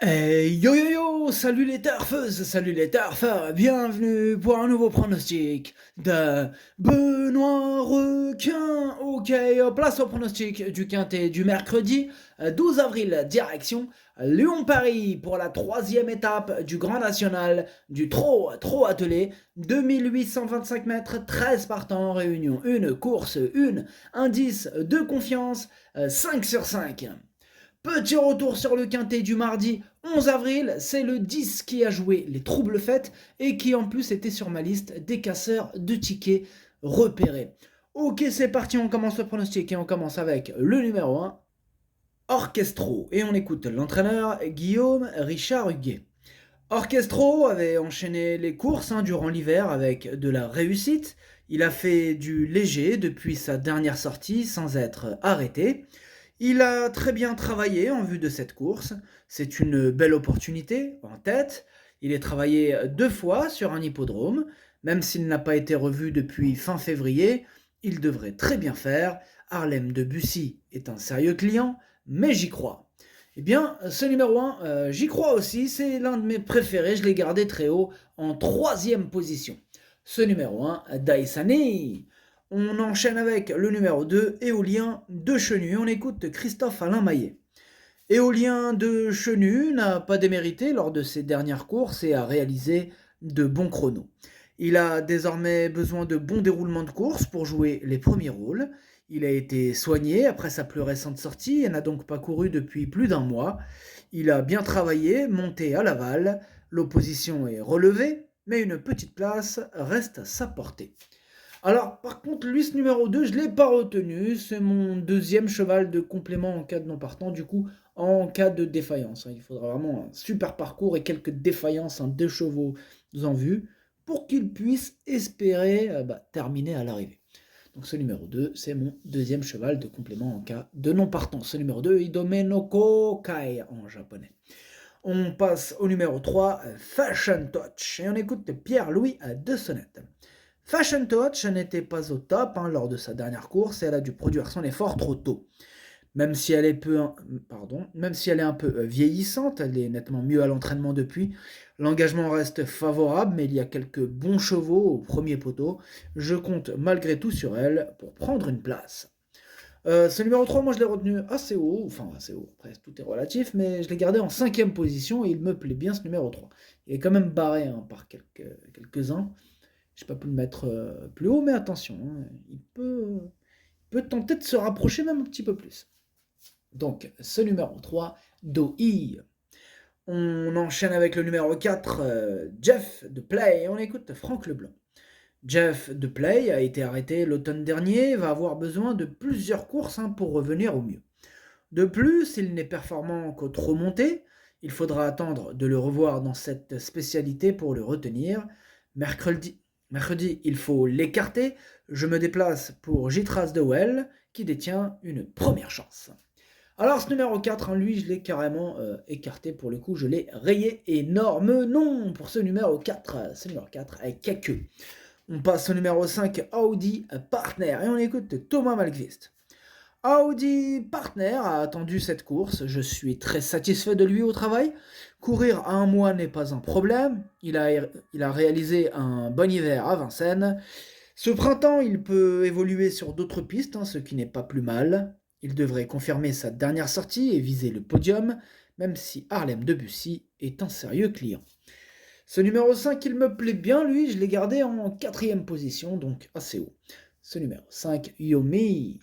Yo yo yo, salut les turfeuses, salut les turfeurs, bienvenue pour un nouveau pronostic de Benoît Requin. Ok, place au pronostic du quintet du mercredi 12 avril, direction Lyon-Paris pour la troisième étape du Grand National du Trot attelé, 2825 mètres, 13 partants, réunion 1, course 1, indice de confiance 5 sur 5. Petit retour sur le quintet du mardi 11 avril, c'est le 10 qui a joué les troubles fêtes et qui en plus était sur ma liste des casseurs de tickets repérés. Ok, c'est parti, on commence le pronostic et on commence avec le numéro 1, Orchestro. Et on écoute l'entraîneur Guillaume Richard Huguet. Orchestro avait enchaîné les courses durant l'hiver avec de la réussite. Il a fait du léger depuis sa dernière sortie sans être arrêté. Il a très bien travaillé en vue de cette course. C'est une belle opportunité en tête. Il est travaillé 2 fois sur un hippodrome. Même s'il n'a pas été revu depuis fin février, il devrait très bien faire. Harlem de Bussy est un sérieux client, mais j'y crois. Eh bien, ce numéro 1, j'y crois aussi, c'est l'un de mes préférés, je l'ai gardé très haut en troisième position. Ce numéro 1, Daisani. On enchaîne avec le numéro 2, Éolien de Chenu. On écoute Christophe Alain Maillet. Éolien de Chenu n'a pas démérité lors de ses dernières courses et a réalisé de bons chronos. Il a désormais besoin de bons déroulements de course pour jouer les premiers rôles. Il a été soigné après sa plus récente sortie et n'a donc pas couru depuis plus d'un mois. Il a bien travaillé, monté à l'aval, l'opposition est relevée, mais une petite place reste à sa portée. Alors, par contre, lui, ce numéro 2, je ne l'ai pas retenu. C'est mon deuxième cheval de complément en cas de non partant. Du coup, en cas de défaillance. Il faudra vraiment un super parcours et quelques défaillances, 2 chevaux en vue, pour qu'il puisse espérer terminer à l'arrivée. Donc ce numéro 2, c'est mon deuxième cheval de complément en cas de non partant. Ce numéro 2, Idomenoko Kai en japonais. On passe au numéro 3, Fashion Touch. Et on écoute Pierre-Louis à deux sonnettes. Fashion Touch n'était pas au top lors de sa dernière course et elle a dû produire son effort trop tôt. Même si elle est un peu vieillissante, elle est nettement mieux à l'entraînement depuis. L'engagement reste favorable, mais il y a quelques bons chevaux au premier poteau. Je compte malgré tout sur elle pour prendre une place. Ce numéro 3, moi je l'ai retenu assez haut, enfin assez haut, après tout est relatif, mais je l'ai gardé en cinquième position et il me plaît bien ce numéro 3. Il est quand même barré par quelques-uns. Je n'ai pas pu le mettre plus haut, mais attention, il peut tenter de se rapprocher même un petit peu plus. Donc, ce numéro 3, Doi. On enchaîne avec le numéro 4, Jeff de Play, et on écoute Franck Leblanc. Jeff de Play a été arrêté l'automne dernier et va avoir besoin de plusieurs courses pour revenir au mieux. De plus, il n'est performant qu'au trop monté. Il faudra attendre de le revoir dans cette spécialité pour le retenir. Mercredi, il faut l'écarter. Je me déplace pour Gitras de Well, qui détient une première chance. Alors, ce numéro 4, lui, je l'ai carrément écarté pour le coup. Je l'ai rayé. Énorme non pour ce numéro 4. Ce numéro 4 avec Kaku. On passe au numéro 5, Audi Partner. Et on écoute Thomas Malmqvist. Audi Partner a attendu cette course, je suis très satisfait de lui au travail. Courir à un mois n'est pas un problème, il a réalisé un bon hiver à Vincennes. Ce printemps, il peut évoluer sur d'autres pistes, ce qui n'est pas plus mal. Il devrait confirmer sa dernière sortie et viser le podium, même si Harlem de Bussy est un sérieux client. Ce numéro 5, il me plaît bien, lui, je l'ai gardé en quatrième position, donc assez haut. Ce numéro 5, Yomi.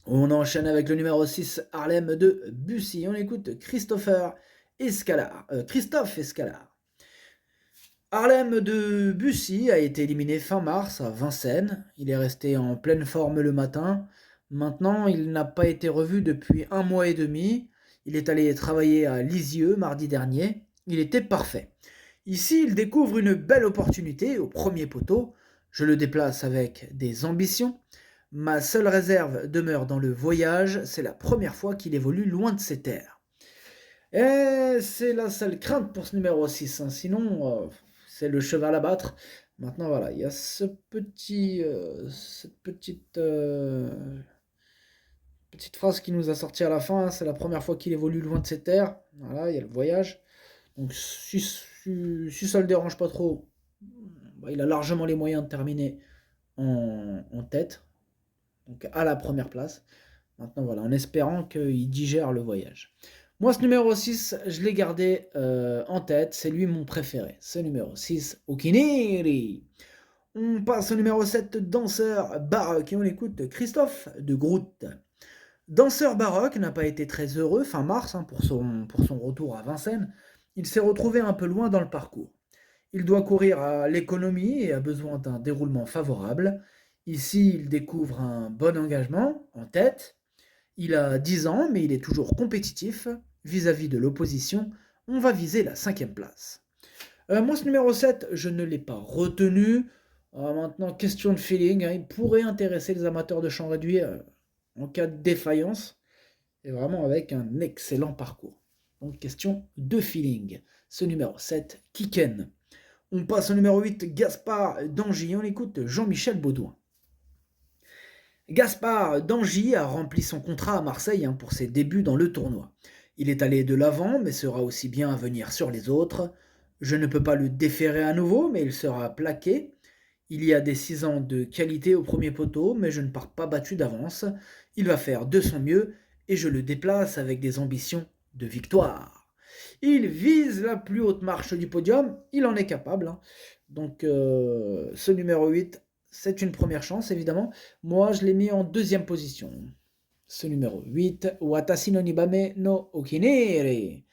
On enchaîne avec le numéro 6, Harlem de Bussy. On écoute Christophe Escalard. Harlem de Bussy a été éliminé fin mars à Vincennes. Il est resté en pleine forme le matin. Maintenant, il n'a pas été revu depuis un mois et demi. Il est allé travailler à Lisieux mardi dernier. Il était parfait. Ici, il découvre une belle opportunité au premier poteau. Je le déplace avec des ambitions. Ma seule réserve demeure dans le voyage, c'est la première fois qu'il évolue loin de ses terres. Et c'est la seule crainte pour ce numéro 6, sinon c'est le cheval à battre. Maintenant voilà, il y a cette petite Petite phrase qui nous a sorti à la fin, hein, c'est la première fois qu'il évolue loin de ses terres. Voilà, il y a le voyage. Donc si ça le dérange pas trop, bah, il a largement les moyens de terminer en tête, donc à la première place. Maintenant, voilà, en espérant qu'il digère le voyage. Moi, ce numéro 6, je l'ai gardé en tête. C'est lui mon préféré. Ce numéro 6, Okiniri. On passe au numéro 7, danseur baroque. Et on écoute Christophe de Groot. Danseur baroque n'a pas été très heureux fin mars hein, pour son retour à Vincennes. Il s'est retrouvé un peu loin dans le parcours. Il doit courir à l'économie et a besoin d'un déroulement favorable. Ici, il découvre un bon engagement en tête. Il a 10 ans, mais il est toujours compétitif. Vis-à-vis de l'opposition, on va viser la 5e place. Moi, ce numéro 7, je ne l'ai pas retenu. Maintenant, question de feeling, hein, il pourrait intéresser les amateurs de champ réduit en cas de défaillance. Et vraiment avec un excellent parcours. Donc, question de feeling. Ce numéro 7, Kiken. On passe au numéro 8, Gaspard d'Angy. On écoute Jean-Michel Baudouin. Gaspard d'Angy a rempli son contrat à Marseille pour ses débuts dans le tournoi. Il est allé de l'avant, mais sera aussi bien à venir sur les autres. Je ne peux pas le déférer à nouveau, mais il sera plaqué. Il y a des 6 ans de qualité au premier poteau, mais je ne pars pas battu d'avance. Il va faire de son mieux, et je le déplace avec des ambitions de victoire. Il vise la plus haute marche du podium, il en est capable. Donc ce numéro 8, c'est une première chance, évidemment. Moi, je l'ai mis en 2e position. Ce numéro 8, Watashi no Nibame no Okinere.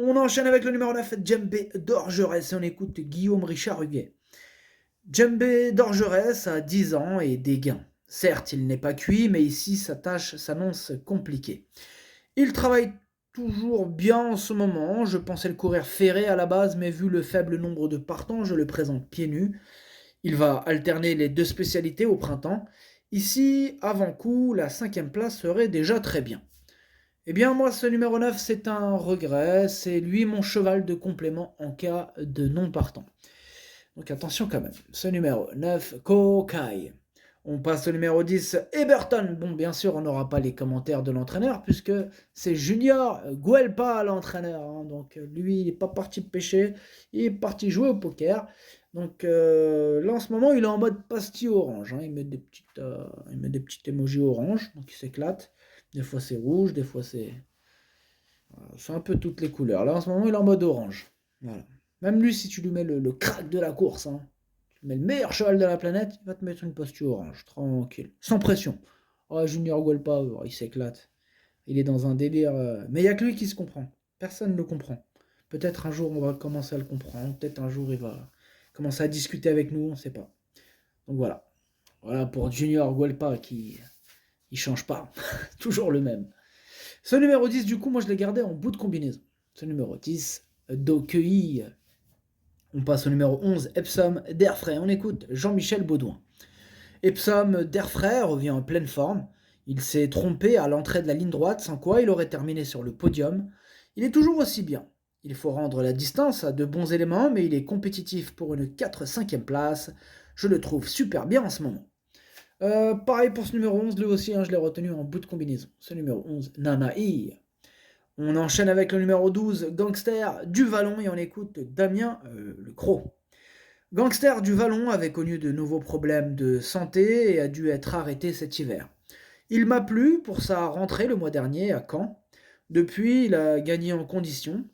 On enchaîne avec le numéro 9, Djembé d'Orgerès, et on écoute Guillaume Richard Huguet. Djembé d'Orgerès a 10 ans et des gains. Certes, il n'est pas cuit, mais ici, sa tâche s'annonce compliquée. Il travaille toujours bien en ce moment. Je pensais le courir ferré à la base, mais vu le faible nombre de partants, je le présente pieds nus. Il va alterner les 2 spécialités au printemps. Ici, avant coup, la 5e place serait déjà très bien. Eh bien, moi, ce numéro 9, c'est un regret. C'est lui mon cheval de complément en cas de non partant. Donc attention quand même. Ce numéro 9, Kokai. On passe au numéro 10, Eberton. Bon, bien sûr, on n'aura pas les commentaires de l'entraîneur, puisque c'est Junior Guelpa l'entraîneur. Donc lui, il n'est pas parti pêcher, il est parti jouer au poker. Donc là, en ce moment, il est en mode pastille orange. Il met des petites émojis orange, donc il s'éclate. Des fois, c'est rouge, des fois, c'est un peu toutes les couleurs. Là, en ce moment, il est en mode orange. Voilà. Même lui, si tu lui mets le crack de la course, tu mets le meilleur cheval de la planète, il va te mettre une posture orange, tranquille, sans pression. Oh, Junior Guelpa, il s'éclate. Il est dans un délire. Mais il n'y a que lui qui se comprend. Personne ne le comprend. Peut-être un jour, on va commencer à le comprendre. Peut-être un jour, il va commencer à discuter avec nous, on ne sait pas. Donc voilà. Voilà pour Junior Guelpa qui il change pas. Toujours le même. Ce numéro 10, du coup, moi, je l'ai gardé en bout de combinaison. Ce numéro 10, Dokei. On passe au numéro 11, Epsom d'Airfray. On écoute Jean-Michel Baudouin. Epsom d'Airfray revient en pleine forme. Il s'est trompé à l'entrée de la ligne droite, sans quoi il aurait terminé sur le podium. Il est toujours aussi bien. Il faut rendre la distance à de bons éléments, mais il est compétitif pour une 4-5e place. Je le trouve super bien en ce moment. Pareil pour ce numéro 11, lui aussi, je l'ai retenu en bout de combinaison. Ce numéro 11, Nanaï. On enchaîne avec le numéro 12, Gangster du Vallon, et on écoute Damien le Croc. Gangster du Vallon avait connu de nouveaux problèmes de santé et a dû être arrêté cet hiver. Il m'a plu pour sa rentrée le mois dernier à Caen. Depuis, il a gagné en condition.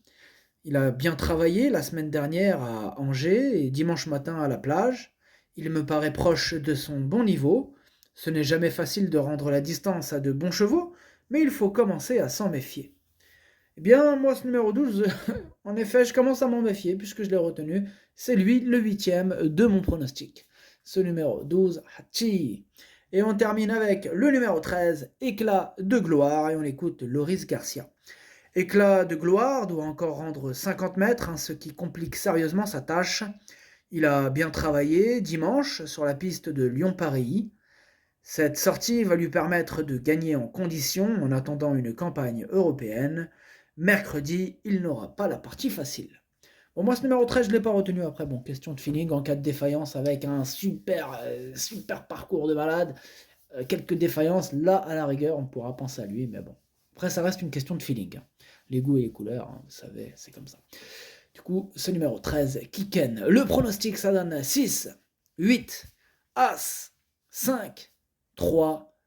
Il a bien travaillé la semaine dernière à Angers et dimanche matin à la plage. Il me paraît proche de son bon niveau. Ce n'est jamais facile de rendre la distance à de bons chevaux, mais il faut commencer à s'en méfier. Eh bien, moi, ce numéro 12, en effet, je commence à m'en méfier puisque je l'ai retenu. C'est lui, le 8e de mon pronostic. Ce numéro 12, Hachi. Et on termine avec le numéro 13, Éclat de gloire, et on écoute Loris Garcia. Éclat de gloire doit encore rendre 50 mètres, ce qui complique sérieusement sa tâche. Il a bien travaillé dimanche sur la piste de Lyon-Paris. Cette sortie va lui permettre de gagner en condition en attendant une campagne européenne. Mercredi, il n'aura pas la partie facile. Bon, moi, ce numéro 13, je ne l'ai pas retenu après. Bon, question de feeling en cas de défaillance avec un super parcours de malade. quelques défaillances, là, à la rigueur, on pourra penser à lui, mais bon. Après, ça reste une question de feeling. Hein. Les goûts et les couleurs, hein, vous savez, c'est comme ça. Du coup, ce numéro 13, Kiken. Le pronostic, ça donne 6, 8, As, 5, 3,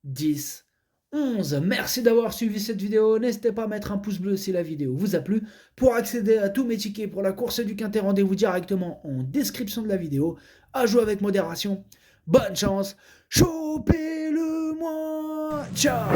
10, 11. Merci d'avoir suivi cette vidéo. N'hésitez pas à mettre un pouce bleu si la vidéo vous a plu. Pour accéder à tous mes tickets pour la course du Quintet, rendez-vous directement en description de la vidéo. À jouer avec modération. Bonne chance. Chopez-le-moi. Ciao.